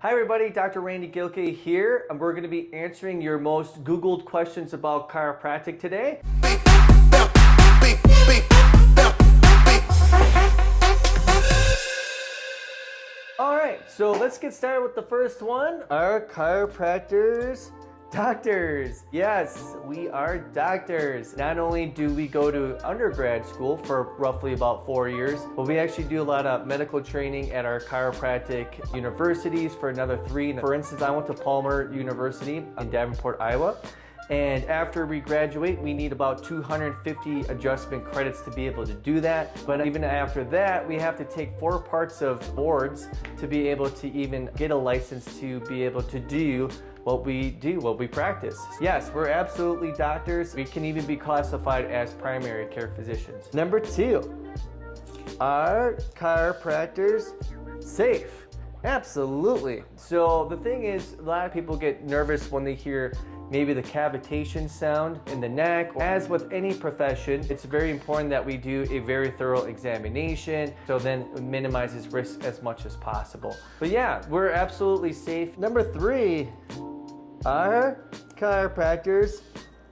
Hi everybody, Dr. Randy Gilkey here, and we're going to be answering your most Googled questions about chiropractic today. Alright, so let's get started with the first one. Are chiropractors doctors? Yes, we are doctors. Not only do we go to undergrad school for roughly about 4 years, but we actually do a lot of medical training at our chiropractic universities for another 3. For instance, I went to Palmer University in Davenport, Iowa. And after we graduate, we need about 250 adjustment credits to be able to do that. But even after that, we have to take 4 parts of boards to be able to even get a license to be able to do what we practice. Yes, we're absolutely doctors. We can even be classified as primary care physicians. Number 2, are chiropractors safe? Absolutely. So the thing is, a lot of people get nervous when they hear maybe the cavitation sound in the neck. As with any profession, it's very important that we do a very thorough examination, so then it minimizes risk as much as possible. But yeah, we're absolutely safe. Number 3, are chiropractors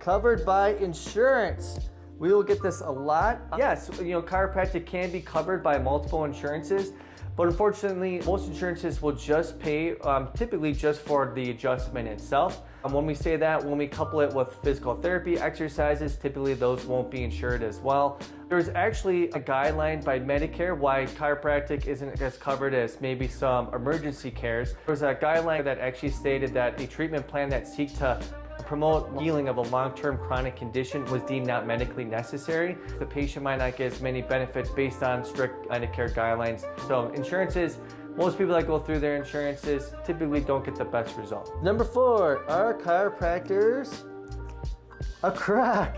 covered by insurance? We will get this a lot. Yes, chiropractic can be covered by multiple insurances, but unfortunately, most insurances will just pay typically just for the adjustment itself. When we say that, when we couple it with physical therapy exercises, typically those won't be insured as well. There's actually a guideline by Medicare why chiropractic isn't as covered as maybe some emergency cares. There's a guideline that actually stated that a treatment plan that seeks to promote healing of a long-term chronic condition was deemed not medically necessary. The patient might not get as many benefits based on strict Medicare guidelines. So insurances, most people that go through their insurances typically don't get the best result. Number 4, are chiropractors a crock?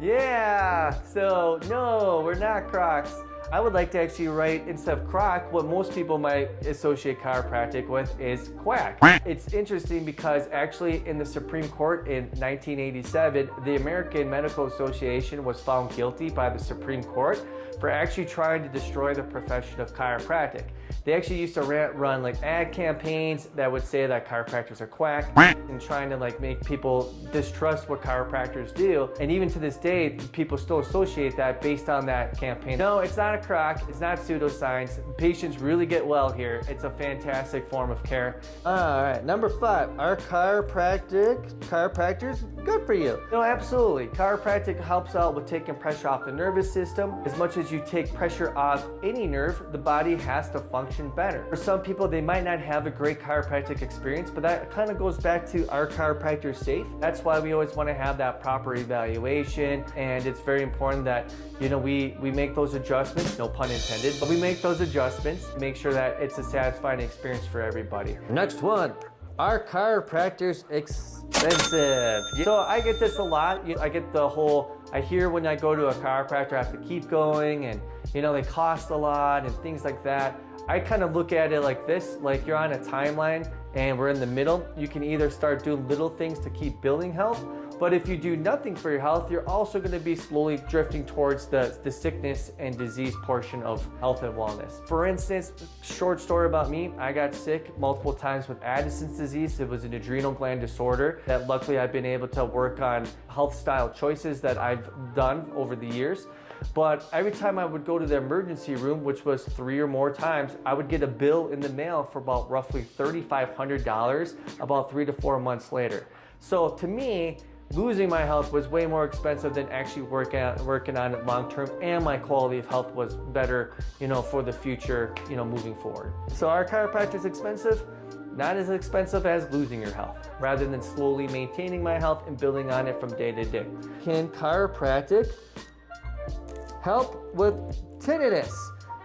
Yeah, so no, we're not crocs. I would like to actually write, instead of croc, what most people might associate chiropractic with is quack. It's interesting because actually in the Supreme Court in 1987, the American Medical Association was found guilty by the Supreme Court for actually trying to destroy the profession of chiropractic. They actually used to run like ad campaigns that would say that chiropractors are quack and trying to make people distrust what chiropractors do. And even to this day, people still associate that based on that campaign. No, it's not a crock. It's not pseudoscience. Patients really get well here. It's a fantastic form of care. All right, number 5, are chiropractors good for you? No, absolutely. Chiropractic helps out with taking pressure off the nervous system. As much as you take pressure off any nerve, the body has to function better. For some people, they might not have a great chiropractic experience, but that kind of goes back to, are chiropractors safe? That's why we always want to have that proper evaluation, and it's very important that we make those adjustments, no pun intended, but we make those adjustments, make sure that it's a satisfying experience for everybody. Next one, are chiropractors expensive? So I get this a lot. I get the whole, I hear when I go to a chiropractor, I have to keep going, and they cost a lot and things like that. I kind of look at it like this, like you're on a timeline and we're in the middle. You can either start doing little things to keep building health, but if you do nothing for your health, you're also going to be slowly drifting towards the sickness and disease portion of health and wellness. For instance, short story about me, I got sick multiple times with Addison's disease. It was an adrenal gland disorder that luckily I've been able to work on health style choices that I've done over the years. But every time I would go to the emergency room, which was 3 or more times, I would get a bill in the mail for about roughly $3,500 about 3 to 4 months later. So to me, losing my health was way more expensive than actually working on it long term, and my quality of health was better, for the future, moving forward. So are chiropractors expensive? Not as expensive as losing your health, rather than slowly maintaining my health and building on it from day to day. Can chiropractic help with tinnitus?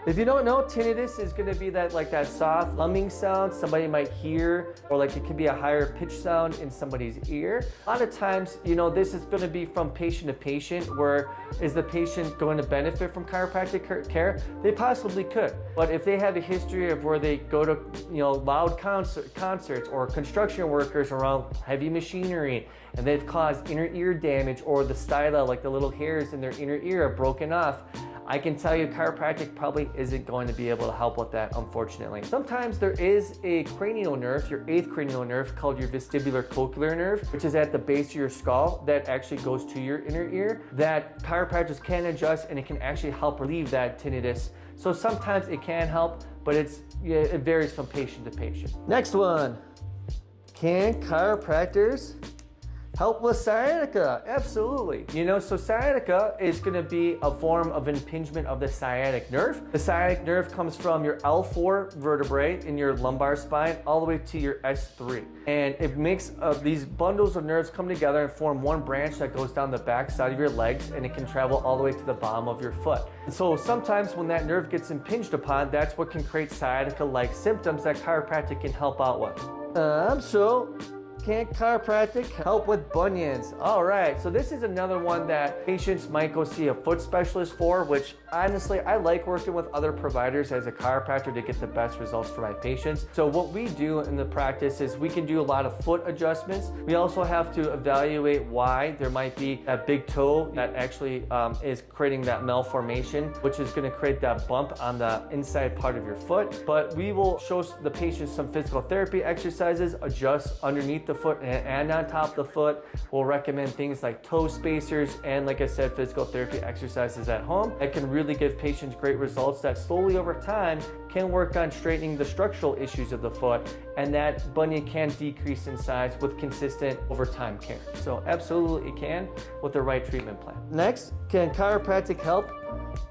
If you don't know, tinnitus is going to be that soft humming sound somebody might hear, or it could be a higher pitch sound in somebody's ear. A lot of times, this is going to be from patient to patient. Where is the patient going to benefit from chiropractic care? They possibly could, but if they have a history of where they go to loud concerts or construction workers around heavy machinery, and they've caused inner ear damage, or the styla, the little hairs in their inner ear are broken off, I can tell you chiropractic probably isn't going to be able to help with that, unfortunately. Sometimes there is a cranial nerve, your 8th cranial nerve, called your vestibular cochlear nerve, which is at the base of your skull that actually goes to your inner ear, that chiropractors can adjust, and it can actually help relieve that tinnitus. So sometimes it can help, but it varies from patient to patient. Next one. Can chiropractors help with sciatica? Absolutely. You know, so sciatica is going to be a form of impingement of the sciatic nerve. The sciatic nerve comes from your L4 vertebrae in your lumbar spine all the way to your S3. And it makes these bundles of nerves come together and form one branch that goes down the back side of your legs, and it can travel all the way to the bottom of your foot. And so sometimes when that nerve gets impinged upon, that's what can create sciatica-like symptoms that chiropractic can help out with. So can chiropractic help with bunions? All right, so this is another one that patients might go see a foot specialist for, which honestly, I like working with other providers as a chiropractor to get the best results for my patients. So what we do in the practice is we can do a lot of foot adjustments. We also have to evaluate why there might be a big toe that actually is creating that malformation, which is gonna create that bump on the inside part of your foot. But we will show the patient some physical therapy exercises, adjust underneath the foot and on top of the foot. We'll recommend things like toe spacers and, like I said, physical therapy exercises at home that can really give patients great results that slowly over time can work on straightening the structural issues of the foot, and that bunion can decrease in size with consistent over time care. So absolutely it can with the right treatment plan. Next, can chiropractic help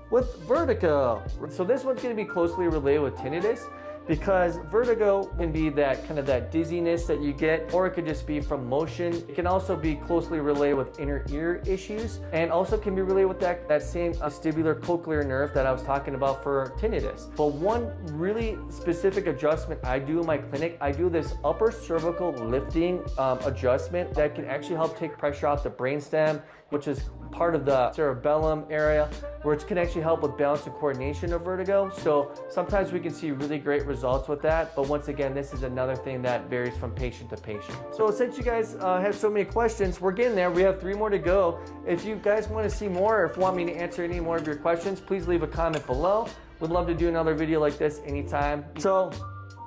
with vertigo? So this one's going to be closely related with tinnitus, because vertigo can be that kind of that dizziness that you get, or it could just be from motion. It can also be closely related with inner ear issues, and also can be related with that same vestibular cochlear nerve that I was talking about for tinnitus. But one really specific adjustment I do in my clinic, I do this upper cervical lifting adjustment that can actually help take pressure off the brainstem, which is part of the cerebellum area, which can actually help with balance and coordination of vertigo. So sometimes we can see really great results with that, but once again, this is another thing that varies from patient to patient. So since you guys have so many questions, we're getting there. We have 3 more to go. If you guys want to see more, or if you want me to answer any more of your questions, please leave a comment below. We'd love to do another video like this anytime. So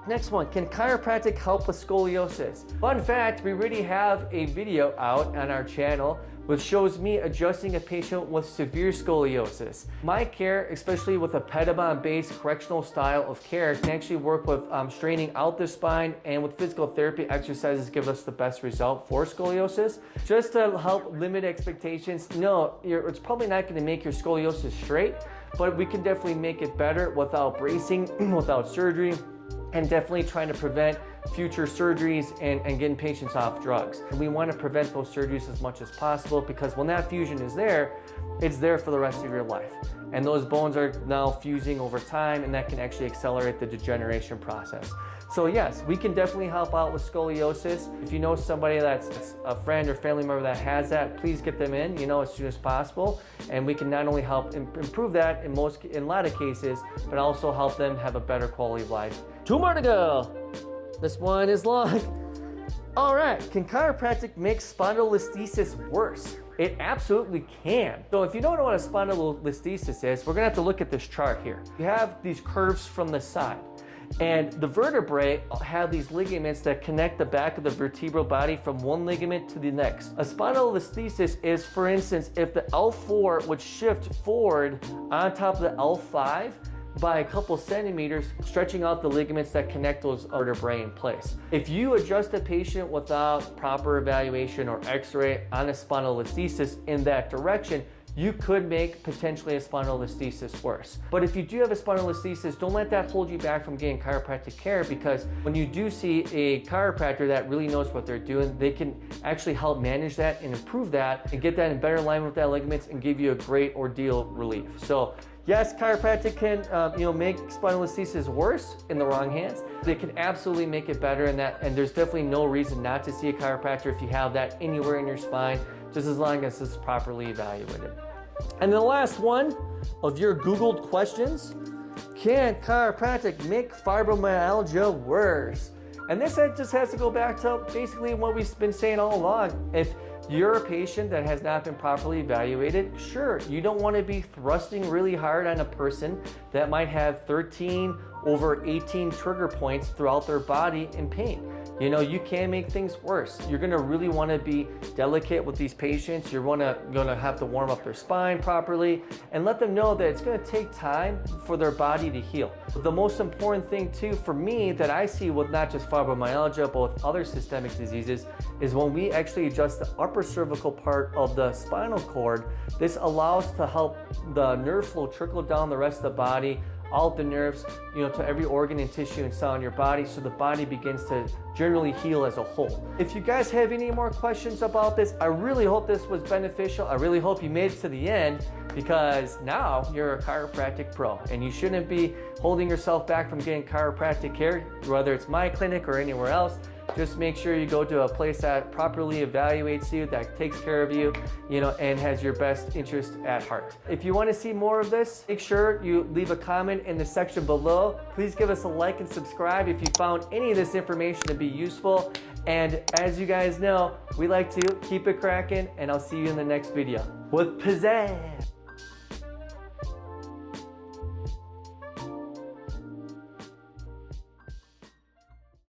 next one, can chiropractic help with scoliosis? Fun fact, we already have a video out on our channel which shows me adjusting a patient with severe scoliosis. My care, especially with a pedibond-based correctional style of care, can actually work with straightening out the spine, and with physical therapy exercises give us the best result for scoliosis. Just to help limit expectations, no, it's probably not going to make your scoliosis straight, but we can definitely make it better without bracing, without surgery, and definitely trying to prevent future surgeries and getting patients off drugs. And we want to prevent those surgeries as much as possible, because when that fusion is there, it's there for the rest of your life. And those bones are now fusing over time, and that can actually accelerate the degeneration process. So yes, we can definitely help out with scoliosis. If you know somebody that's a friend or family member that has that, please get them in, as soon as possible. And we can not only help improve that in a lot of cases, but also help them have a better quality of life. 2 more to go. This one is long. All right, can chiropractic make spondylolisthesis worse? It absolutely can. So if you don't know what a spondylolisthesis is, we're gonna have to look at this chart here. You have these curves from the side, and the vertebrae have these ligaments that connect the back of the vertebral body from one ligament to the next. A spondylolisthesis is, for instance, if the L4 would shift forward on top of the L5 by a couple centimeters, stretching out the ligaments that connect those vertebrae in place. If you adjust a patient without proper evaluation or x-ray on a spondylolisthesis in that direction, you could make potentially a spondylolisthesis worse. But if you do have a spondylolisthesis, don't let that hold you back from getting chiropractic care, because when you do see a chiropractor that really knows what they're doing, they can actually help manage that and improve that and get that in better alignment with that ligaments and give you a great ordeal relief. So yes, chiropractic can make spondylolisthesis worse in the wrong hands. They can absolutely make it better, and there's definitely no reason not to see a chiropractor if you have that anywhere in your spine, just as long as it's properly evaluated. And the last one of your Googled questions, can chiropractic make fibromyalgia worse? And this just has to go back to basically what we've been saying all along. If you're a patient that has not been properly evaluated, sure, you don't want to be thrusting really hard on a person that might have 13 over 18 trigger points throughout their body in pain. You know, you can make things worse. You're gonna really wanna be delicate with these patients. You're gonna have to warm up their spine properly and let them know that it's gonna take time for their body to heal. The most important thing too for me that I see with not just fibromyalgia, but with other systemic diseases, is when we actually adjust the upper cervical part of the spinal cord, this allows to help the nerve flow trickle down the rest of the body, all the nerves, you know, to every organ and tissue and cell in your body, so the body begins to generally heal as a whole. If you guys have any more questions about this, I really hope this was beneficial. I really hope you made it to the end, because now you're a chiropractic pro and you shouldn't be holding yourself back from getting chiropractic care, whether it's my clinic or anywhere else. Just make sure you go to a place that properly evaluates you, that takes care of you, you know, and has your best interest at heart. If you want to see more of this, make sure you leave a comment in the section below. Please give us a like and subscribe if you found any of this information to be useful. And as you guys know, we like to keep it cracking, and I'll see you in the next video with pizzazz.